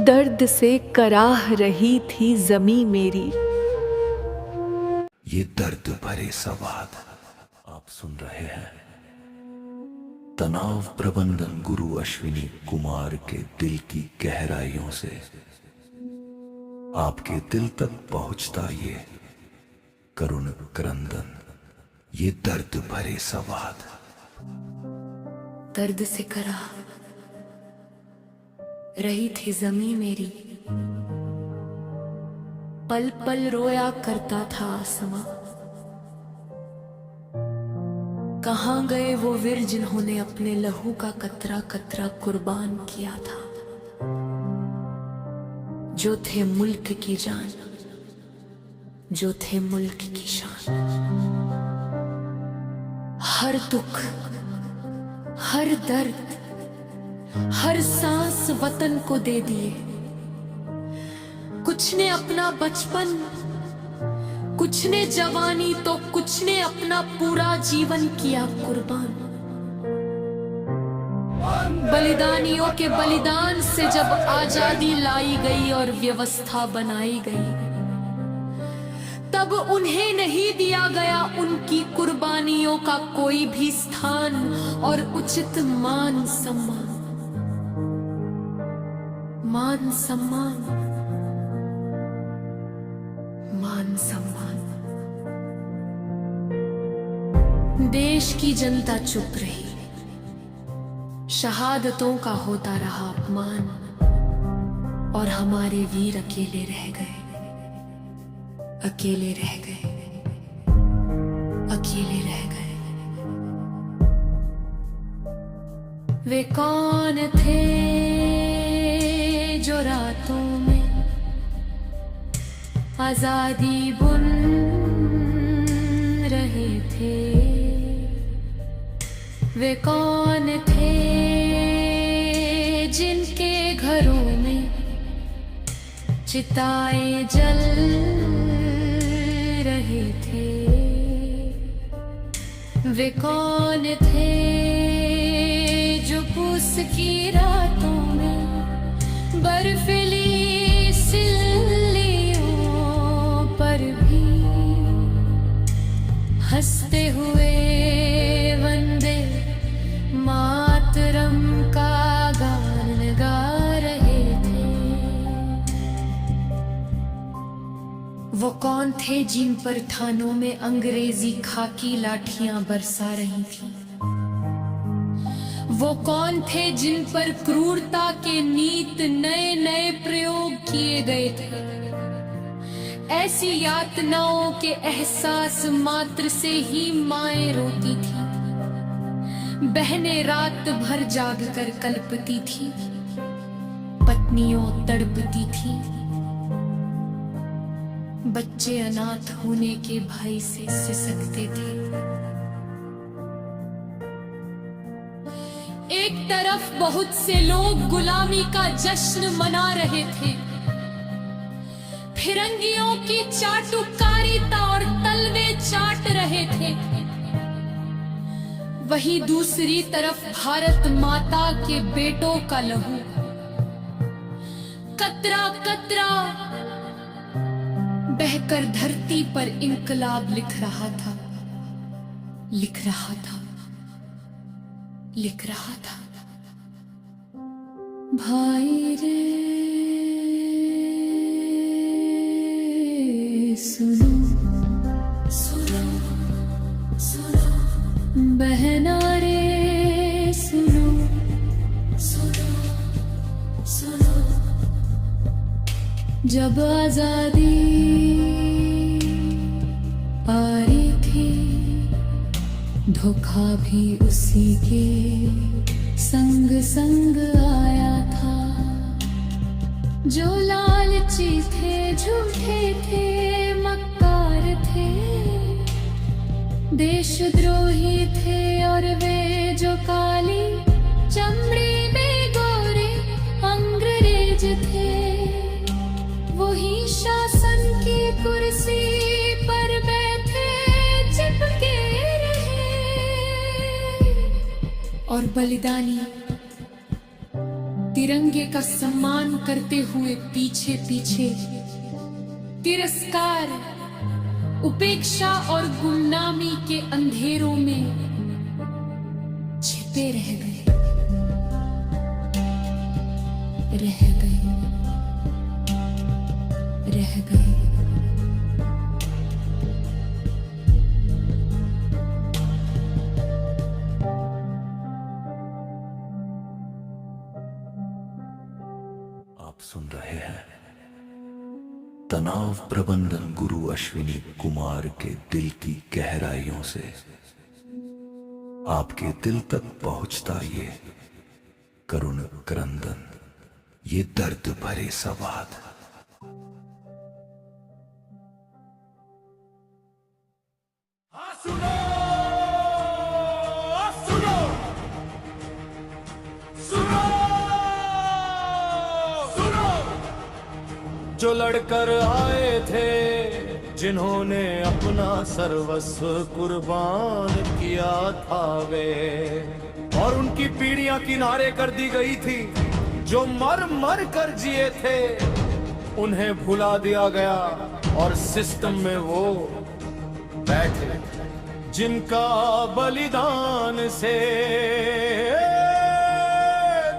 दर्द से कराह रही थी ज़मीं मेरी। ये दर्द भरे संवाद आप सुन रहे हैं तनाव प्रबंधन गुरु अश्विनी कुमार के दिल की गहराइयों से आपके दिल तक पहुंचता ये करुण क्रंदन, ये दर्द भरे संवाद। दर्द से करा रही थी ज़मीं मेरी, पल पल रोया करता था आसमां। कहाँ गए वो वीर जिन्होंने अपने लहू का कतरा कतरा कुर्बान किया था, जो थे मुल्क की जान, जो थे मुल्क की शान। हर दुख, हर दर्द, हर सांस वतन को दे दिए। कुछ ने अपना बचपन, कुछ ने जवानी, तो कुछ ने अपना पूरा जीवन किया कुर्बान। बलिदानियों के बलिदान से जब आजादी लाई गई और व्यवस्था बनाई गई, तब उन्हें नहीं दिया गया उनकी कुर्बानियों का कोई भी स्थान और उचित मान सम्मान। मान सम्मान, मान सम्मान। देश की जनता चुप रही, शहादतों का होता रहा अपमान, और हमारे वीर अकेले रह गए, अकेले रह गए, अकेले रह गए। वे कौन थे जो रातों में आजादी बुन रहे थे? वे कौन थे जिनके घरों में चिताएं जल रहे थे? वे कौन थे जो पूस की रातों में बर्फीली सिल्लियों पर भी हंसते हुए वंदे मातरम का गान गा रहे थे? वो कौन थे जिन पर थानों में अंग्रेजी खाकी लाठियां बरसा रही थीं? वो कौन थे जिन पर क्रूरता के नीत नए नए प्रयोग किए गए थे? ऐसी यातनाओं के एहसास मात्र से ही माएं रोती थी, बहनें रात भर जाग कर कल्पती थी, पत्नियों तड़पती थी, बच्चे अनाथ होने के भय से सिसकते थे। एक तरफ बहुत से लोग गुलामी का जश्न मना रहे थे, फिरंगियों की चाटुकारिता और तलवे चाट रहे थे, वहीं दूसरी तरफ भारत माता के बेटों का लहू कतरा कतरा बहकर धरती पर इंकलाब लिख रहा था, लिख रहा था, लिख रहा था। भाई रे सुनो, सुनो, सुनो, बहना रे सुनो, सुनो, सुनो। जब आजादी पाई थी, धोखा भी उसी के संग संग आया था। जो लालची थे, झूठे थे, मक्कार थे, देशद्रोही थे, और वे जो काली चमड़ी में गोरे अंग्रेज थे, वही शासन की कुर्सी पर बैठे चिपके रहे। और बलिदानी तिरंगे का सम्मान करते हुए पीछे पीछे तिरस्कार, उपेक्षा और गुमनामी के अंधेरों में छिपे रह गए, रह गए, रह गए। आप सुन रहे हैं तनाव प्रबंधन गुरु अश्विनी कुमार के दिल की गहराइयों से आपके दिल तक पहुंचता ये करुण क्रंदन, ये दर्द भरे संवाद। सुनो, सुनो, सुनो, सुनो। जो लड़कर आए थे, जिन्होंने अपना सर्वस्व कुर्बान किया था वे, और उनकी पीढ़ियां किनारे कर दी गई थी। जो मर मर कर जिए थे, उन्हें भुला दिया गया और सिस्टम में वो बैठे जिनका बलिदान से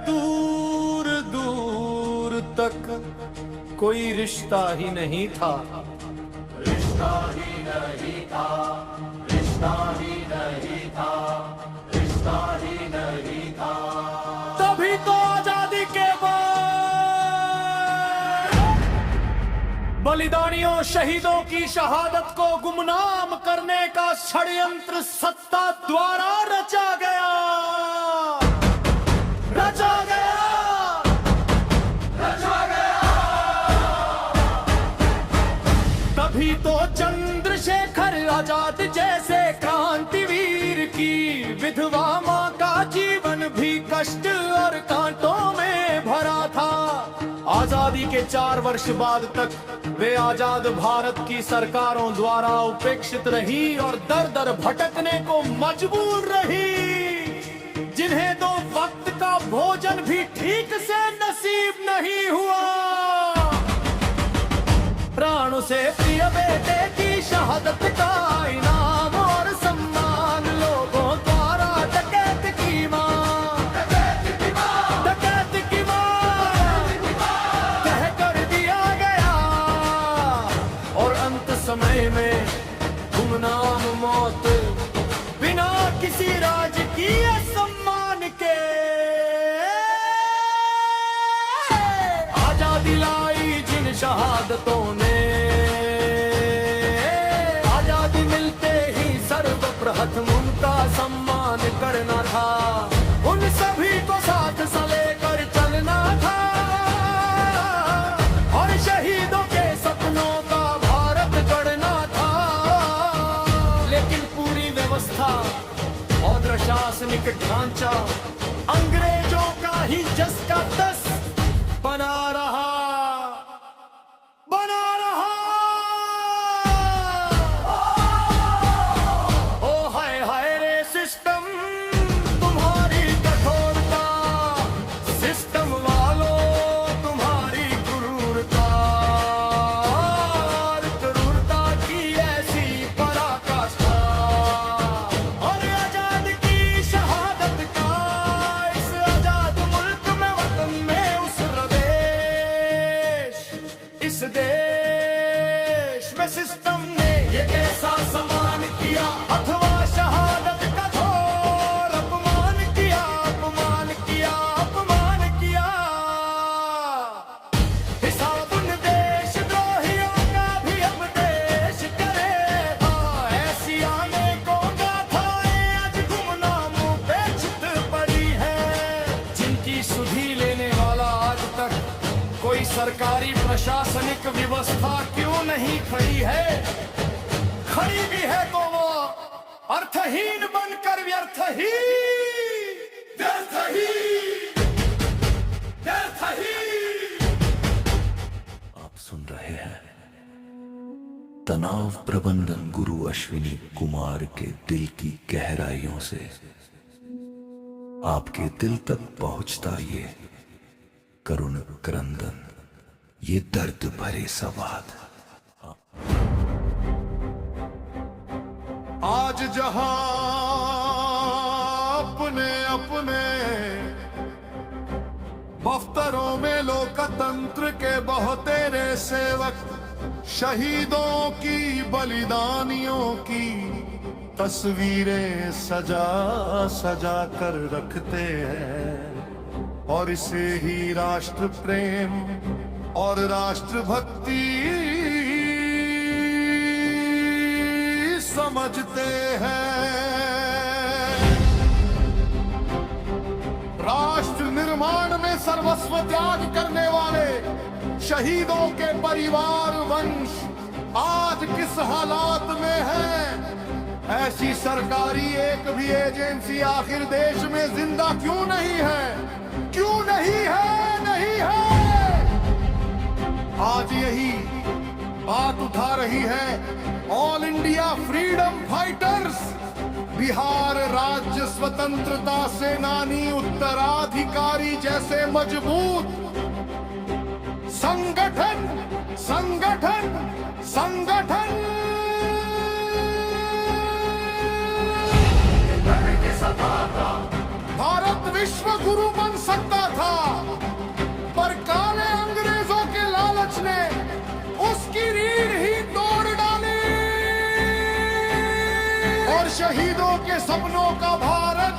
दूर दूर तक कोई रिश्ता ही नहीं था, रिश्ता ही नहीं था, रिश्ता ही नहीं था, रिश्ता ही नहीं था। तभी तो आजादी के बलिदानियों शहीदों की शहादत को गुमनाम करने का षड्यंत्र सत्ता द्वारा रचा गया, रचा गया, रचा गया। तभी तो चंद्रशेखर आजाद जैसे क्रांतिवीर की विधवा मां का जीवन भी कष्ट और कांटों में भरा था। आजादी के 4 वर्ष बाद तक वे आजाद भारत की सरकारों द्वारा उपेक्षित रही और दर दर भटकने को मजबूर रही, जिन्हें 2 वक्त का भोजन भी ठीक से नसीब नहीं हुआ। प्राणों से प्रिय बेटे की शहादत का इनाम और सम्मान लोगों द्वारा डकैत की मां, समय में गुमनाम मौत बिना किसी राजकीय सम्मान के आजादी लाई जिन शहादतों ने। आजादी मिलते ही सर्वप्रथम उनका सम्मान करना था, उन सभी को साथ सा लेकर चलना था और शहीदों के सपनों का और प्रशासनिक ढांचा अंग्रेजों का ही जस का तस बना रहा, बना रहा। ओ हाय हाय रे सिस्टम, तुम्हारी कठोरता, सिस्टम वालों तुम्हारी क्रूरता, क्रूरता की ऐसी पराकाष्ठा। इस देश में सिस्टम ने ये कैसा सम्मान किया, अथवा शहादत का घोर अपमान किया, अपमान किया, अपमान किया। हिसाब उन देशद्रोहियों का भी अब देश करेगा। ऐसी आने को गाथाएं आज गुमनामों पे चित पड़ी है, जिनकी सुधि लेने वाला आज तक कोई सरकारी प्रशासनिक व्यवस्था क्यों नहीं खड़ी है? खड़ी भी है तो वो अर्थहीन बनकर व्यर्थ ही, व्यर्थ ही, व्यर्थ ही। आप सुन रहे हैं तनाव प्रबंधन गुरु अश्विनी कुमार के दिल की गहराइयों से आपके दिल तक पहुंचता ये करुण क्रंदन ये दर्द भरे संवाद। आज जहां अपने अपने दफ्तरों में लोकतंत्र के बहुतेरे सेवक शहीदों की बलिदानियों की तस्वीरें सजा सजा कर रखते हैं और इसे ही राष्ट्र प्रेम और राष्ट्रभक्ति समझते हैं। राष्ट्र निर्माण में सर्वस्व त्याग करने वाले शहीदों के परिवार वंश आज किस हालात में है? ऐसी सरकारी एक भी एजेंसी आखिर देश में जिंदा क्यों नहीं है? क्यों नहीं है? नहीं है। आज यही बात उठा रही है all India freedom fighters, Bihar राज्य स्वतंत्रता सेनानी उत्तराधिकारी जैसे मजबूत संगठन संगठन संगठन। भारत विश्व गुरु बन सकता था, पर काले अंग्रेजों के लालच ने उसकी रीढ़ ही तोड़ डाली और शहीदों के सपनों का भारत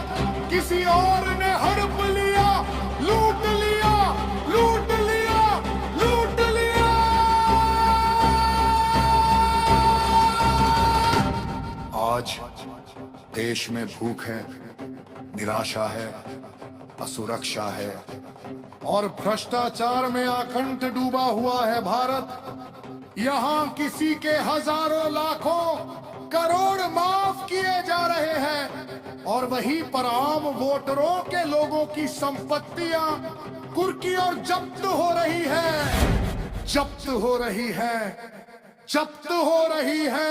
किसी और ने हड़प लिया, लूट लिया, लूट लिया, लूट लिया। आज देश में भूख है, निराशा है, असुरक्षा है और भ्रष्टाचार में अखंड डूबा हुआ है भारत। यहाँ किसी के हजारों लाखों करोड़ माफ किए जा रहे हैं और वहीं पर आम वोटरों के लोगों की संपत्तियां कुर्की और जब्त हो रही है, जब्त हो रही है, जब्त हो रही है।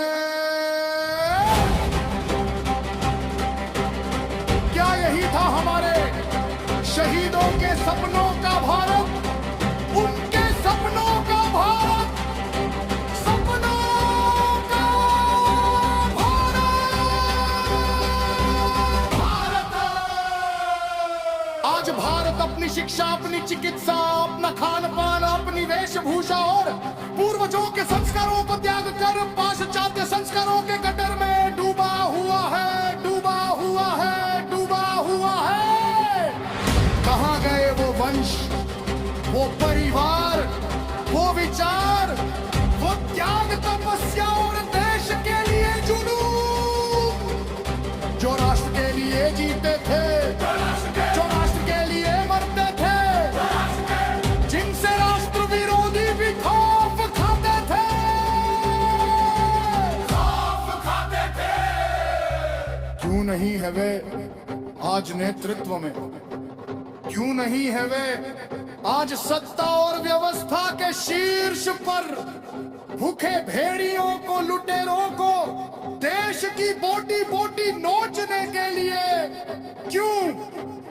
क्या यही था हमारे शहीदों के सपनों का भारत? उनके सपनों का भारत, सपनों का भारत। आज भारत अपनी शिक्षा, अपनी चिकित्सा, अपना खान पान, अपनी वेशभूषा और पूर्वजों के संस्कारों को त्याग कर पाश्चात्य संस्कारों के गटर में डूबा हुआ है, डूबा हुआ है, डूबा हुआ है। कहां गए वो वंश, वो परिवार, वो विचार, वो त्याग, तपस्या और देश के लिए जुनून जो राष्ट्र के लिए जीते थे, जो राष्ट्र के लिए मरते थे, जिनसे राष्ट्र विरोधी भी खौफ खाते थे, खौफ खाते थे। क्यों नहीं है वे आज नेतृत्व में? क्यों नहीं है वे आज सत्ता और व्यवस्था के शीर्ष पर? भूखे भेड़ियों को, लुटेरों को देश की बोटी बोटी नोचने के लिए क्यों,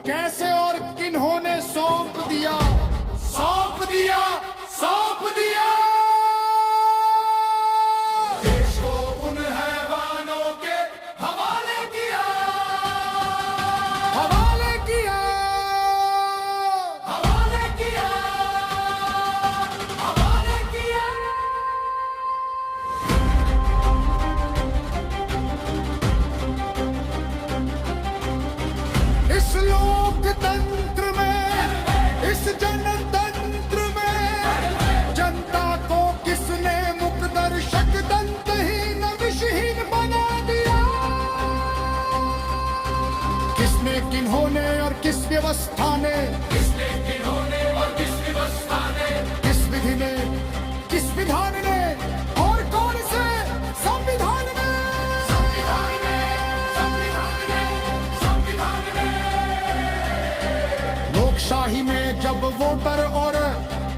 कैसे और किन्होंने सौंप दिया, सौंप दिया, सौंप दिया देश को उन हैवानों के हवाले किया, हवाले किया, हवाले किया, हवाले किया। इस लोकतंत्र में, इस जनतंत्र में जनता को किसने मुकदर्शक दंतहीन विषहीन बना दिया? किसने, किन्होंने और किस व्यवस्था ने, किसने, किन्होंने और किस व्यवस्था ने, किस विधि ने, किस विधान ने और कौन से संविधान ने, संविधान ने, संविधान ने, संविधान ने। लोकशाही में जब वोटर और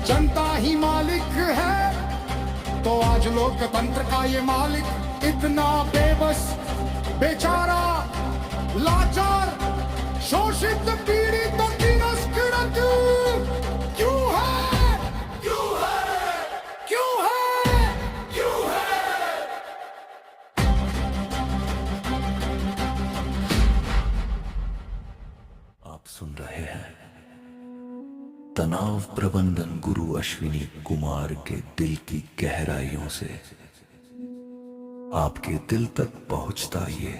जनता ही मालिक है, तो आज लोकतंत्र का ये मालिक इतना बेबस, बेचारा, लाचार, शोषित, पीड़ित और तिरस्कृत क्यों तनाव प्रबंधन गुरु अश्विनी कुमार के दिल की गहराइयों से आपके दिल तक पहुंचता ये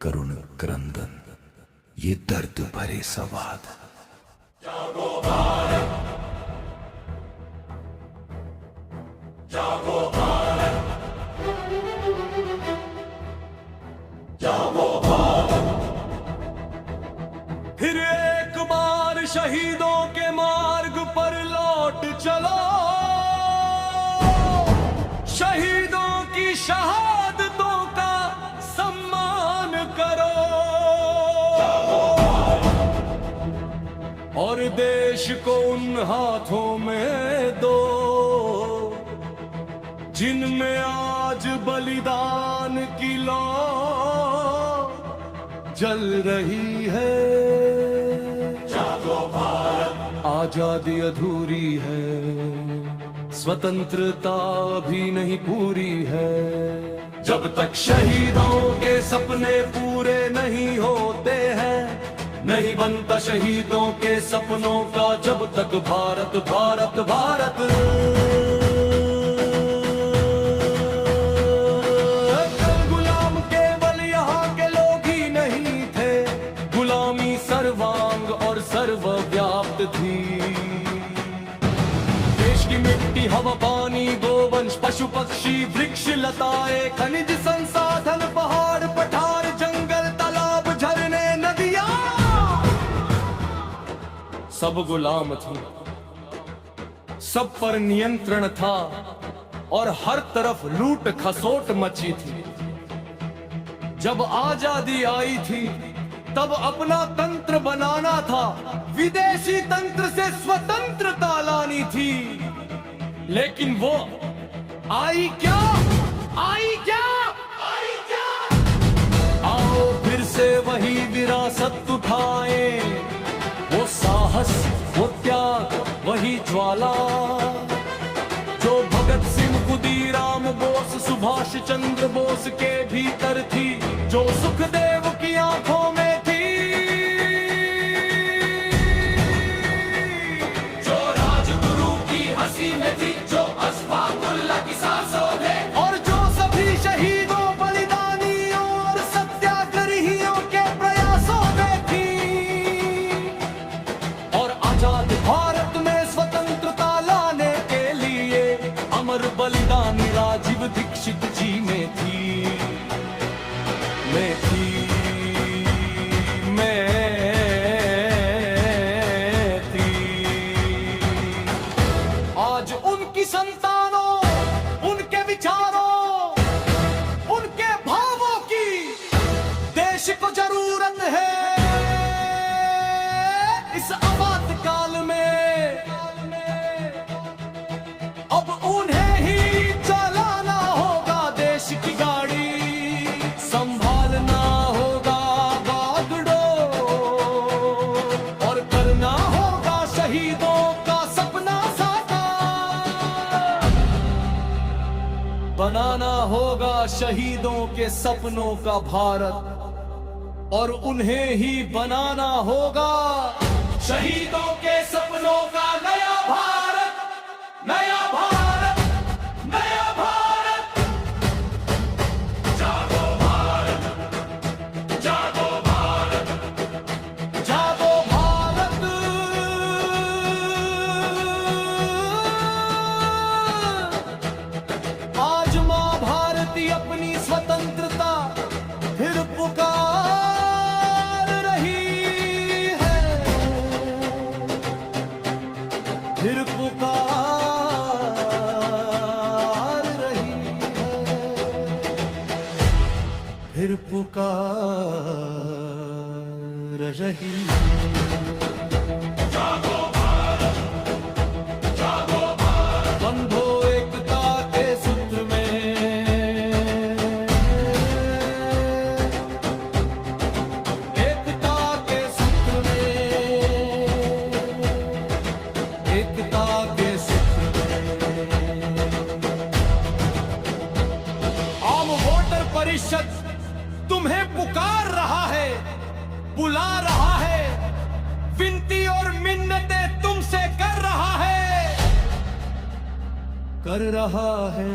करुण क्रंदन, ये दर्द भरे संवाद। जागो भारत, जागो भारत, जागो भारत। फिर एक बार शहीदों के मार्ग पर लौट चलो, शहीदों की शहादतों का सम्मान करो और देश को उन हाथों में दो जिनमें आज बलिदान की लौ जल रही है। जागो भारत, आजादी अधूरी है, स्वतंत्रता अभी नहीं पूरी है। जब तक शहीदों के सपने पूरे नहीं होते हैं, नहीं बनता शहीदों के सपनों का जब तक भारत भारत भारत। गुलाम केवल यहाँ के लोग ही नहीं थे, गुलामी सर्वांग और सर्वव्याप्त थी। देश की मिट्टी, हवा, पानी, गोवंश, पशु पक्षी, वृक्ष लताएं, खनिज संसाधन, पहाड़ पठार, जंगल, तालाब, झरने, नदियां, सब गुलाम थे, सब पर नियंत्रण था और हर तरफ लूट खसोट मची थी। जब आजादी आई थी तब अपना तंत्र बनाना था, विदेशी तंत्र से स्वतंत्रता लानी थी। लेकिन वो आई क्या, आई क्या, आई क्या? आओ फिर से वही विरासत उठाए, वो साहस, वो त्याग, वही ज्वाला जो भगत सिंह, खुदीराम बोस, सुभाष चंद्र बोस के भीतर थी, जो सुखदेव की आंखों में थी, जो राजगुरु की हंसी में थी, जो अशफाकुल्लाह की सांसों में, और जो सभी शहीदों, बलिदानियों और सत्याग्रहियों के प्रयासों में थी। और आजाद भारत में स्वतंत्रता लाने के लिए अमर बलिदानी राजीव दीक्षित जी में थी, में थी, में थी। आज उनकी संतानों, उनके विचारों, उनके भावों की देश को जरूरत है। इस आपातकाल में अब उन्हें ही चलाना होगा देश की गाड़ी, संभालना होगा बागड़ों और करना होगा शहीदों का सपना साकार, बनाना होगा शहीदों के सपनों का भारत और उन्हें ही बनाना होगा शहीदों के सपनों का नया भारत, नया भारत, नया भारत। जागो भारत, जागो भारत, जागो भारत। आज माँ भारती अपनी स्वतंत्रता फिर पुकार रही है, फिर पुकार रही है, फिर पुकार रही है। जागो भारत, जागो भारत। बंधो एकता के सूत्र में, एकता के सूत्र में, एकता के सूत्र में। आम वोटर परिषद तुम्हें पुकार रहा है, बुला रहा है, विनती और मिन्नतें तुम कर रहा है,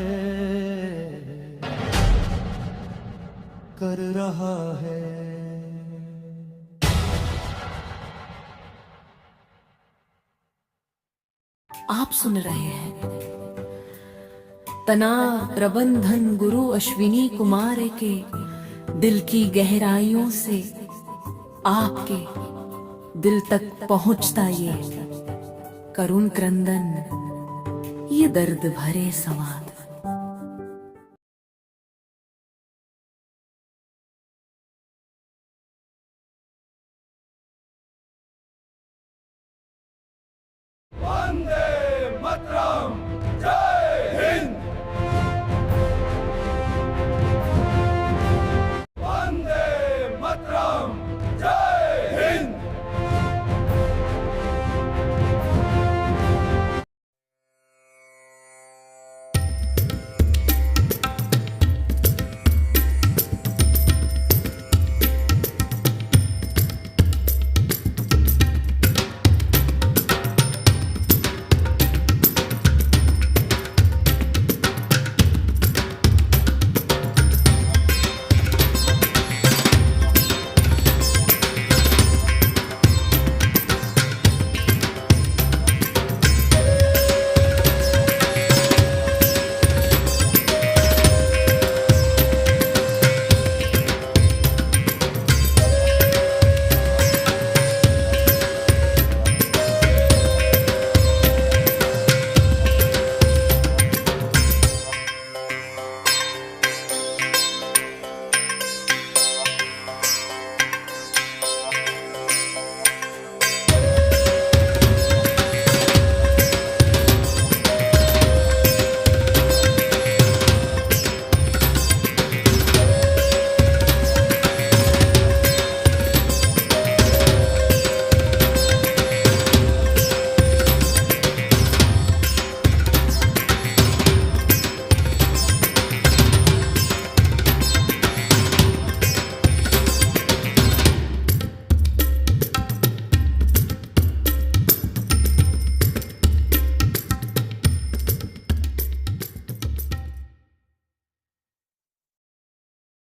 कर रहा है। आप सुन रहे हैं तनाव प्रबंधन गुरु अश्विनी कुमार के दिल की गहराइयों से आपके दिल तक पहुंचता ये करुण क्रंदन, ये दर्द भरे संवाद।